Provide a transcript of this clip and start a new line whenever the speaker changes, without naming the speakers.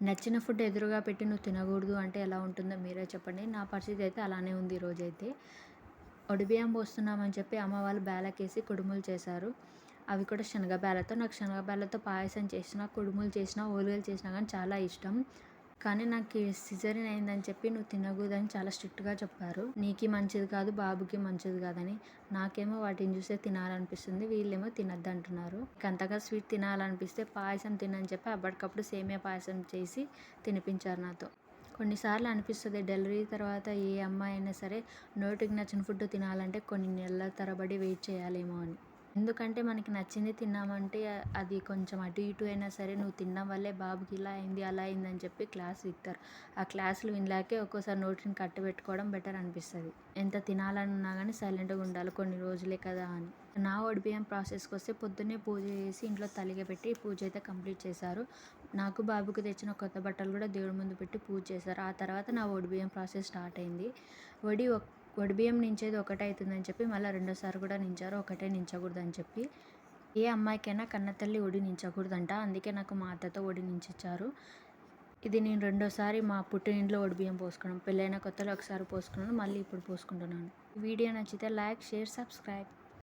నచ్చిన ఫుడ్ ఎదురుగా పెట్టి నువ్వు తినకూడదు అంటే ఎలా ఉంటుందో మీరే చెప్పండి. నా పరిస్థితి అయితే అలానే ఉంది ఈరోజైతే. ఒడిబియ్యం పోస్తున్నామని చెప్పి అమ్మ వాళ్ళు బేలకేసి కుడుములు చేశారు. అవి కూడా శనగ బేలతో. నాకు శనగ బేలతో పాయసం చేసినా, కుడుములు చేసినా, ఓలిగలు చేసినా గానీ చాలా ఇష్టం. కానీ నాకు సిజేరియన్ అయిందని చెప్పి నువ్వు తినకూడదని చాలా స్ట్రిక్ట్‌గా చెప్పారు. నీకి మంచిది కాదు, బాబుకి మంచిది కాదని. నాకేమో వాటిని చూస్తే తినాలనిపిస్తుంది. వీళ్ళేమో తినొద్దంటున్నారు. నీకంతగా స్వీట్ తినాలనిపిస్తే పాయసం తినని చెప్పి అప్పటికప్పుడు సేమియా పాయసం చేసి తినిపించారు నాతో. కొన్నిసార్లు అనిపిస్తది డెలివరీ తర్వాత ఏ అమ్మాయి అయినా సరే నోటికి నచ్చిన ఫుడ్ తినాలంటే కొన్ని నెలల తరబడి వెయిట్ చేయాలేమో అని. ఎందుకంటే మనకి నచ్చింది తిన్నామంటే అది కొంచెం అటు ఇటు అయినా సరే నువ్వు తినడం వల్లే బాబుకి ఇలా అయింది, అలా అయిందని చెప్పి క్లాస్ ఇస్తారు. ఆ క్లాసులు వినలేకే ఒక్కోసారి నోటిని కట్టబెట్టుకోవడం బెటర్ అనిపిస్తది. ఎంత తినాలనున్నా గానీ సైలెంట్‌గా ఉండాలి కొన్ని రోజులే కదా అని. నా ఒడిబియ్యం ప్రాసెస్‌కొస్తే పొద్దున్నే పూజ చేసి ఇంట్లో తలిగ పెట్టి పూజ అయితే కంప్లీట్ చేశారు. నాకు బాబుకి తెచ్చిన కొత్త బట్టలు కూడా దేవుడి ముందు పెట్టి పూజ చేశారు. ఆ తర్వాత నా ఒడిబియ్యం ప్రాసెస్ స్టార్ట్ అయింది. వడి వడిబియ్యం నించేది ఒకటే అయితుందని చెప్పి మళ్ళీ రెండోసారి కూడా నించారు. ఒకటే నించకూడదని చెప్పి. ఏ అమ్మాయికైనా కన్నతల్లి ఒడి నించకూడదంట. అందుకే నాకు మా అత్తతో ఒడి నించిచ్చారు. ఇది నేను రెండోసారి మా పుట్టినింట్లో ఒడిబియ్యం పోసుకోవడం. పెళ్ళైన కొత్తలో ఒకసారి పోసుకున్నాను. మళ్ళీ ఇప్పుడు పోసుకుంటున్నాను. వీడియో నచ్చితే లైక్, షేర్, సబ్స్క్రైబ్.